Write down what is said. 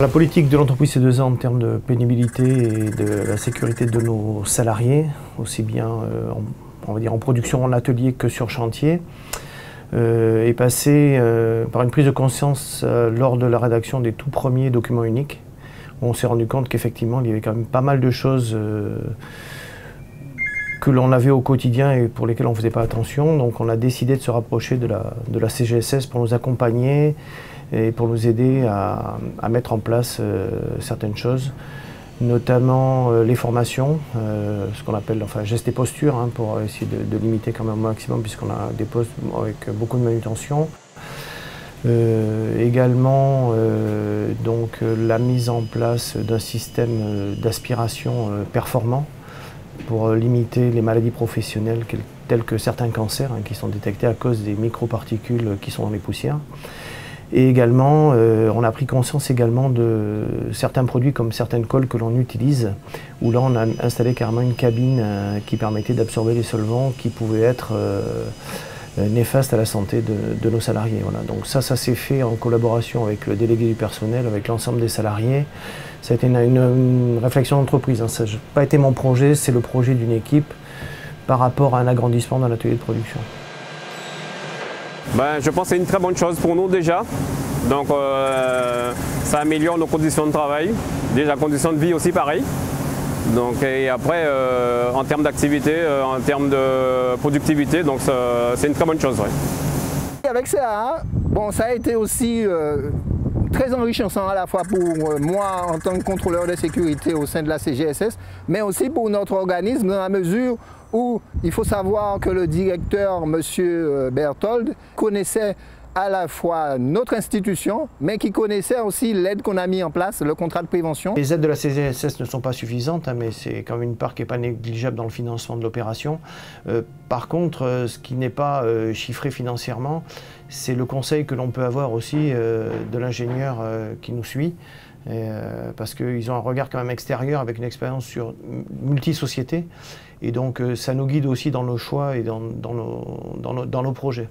La politique de l'entreprise C2A en termes de pénibilité et de la sécurité de nos salariés, aussi bien on va dire en production en atelier que sur chantier, est passée par une prise de conscience lors de la rédaction des tout premiers documents uniques. On s'est rendu compte qu'effectivement il y avait quand même pas mal de choses que l'on avait au quotidien et pour lesquelles on ne faisait pas attention. Donc on a décidé de se rapprocher de la CGSS pour nous accompagner et pour nous aider à mettre en place certaines choses, notamment les formations, ce qu'on appelle gestes et postures, pour essayer de limiter quand même au maximum puisqu'on a des postes avec beaucoup de manutention. Également donc, la mise en place d'un système d'aspiration performant pour limiter les maladies professionnelles telles que certains cancers qui sont détectés à cause des microparticules qui sont dans les poussières. Et également, on a pris conscience également de certains produits comme certaines colles que l'on utilise, où là on a installé carrément une cabine qui permettait d'absorber les solvants qui pouvaient être néfastes à la santé de nos salariés. Voilà. Donc ça s'est fait en collaboration avec le délégué du personnel, avec l'ensemble des salariés. Ça a été une réflexion d'entreprise. Ça n'a pas été mon projet, c'est le projet d'une équipe par rapport à un agrandissement dans l'atelier de production. Je pense que c'est une très bonne chose pour nous déjà. Donc ça améliore nos conditions de travail, déjà conditions de vie aussi pareil. Donc, et après en termes d'activité, en termes de productivité, donc c'est une très bonne chose. Ouais. Avec ça, ça a été aussi très enrichissant à la fois pour moi en tant que contrôleur de sécurité au sein de la CGSS, mais aussi pour notre organisme dans la mesure où il faut savoir que le directeur, M. Berthold, connaissait à la fois notre institution, mais qui connaissait aussi l'aide qu'on a mis en place, le contrat de prévention. Les aides de la CGSS ne sont pas suffisantes, mais c'est quand même une part qui n'est pas négligeable dans le financement de l'opération. Par contre, ce qui n'est pas chiffré financièrement, c'est le conseil que l'on peut avoir aussi de l'ingénieur qui nous suit. Parce qu'ils ont un regard quand même extérieur avec une expérience sur multi-sociétés et donc ça nous guide aussi dans nos choix et dans nos projets.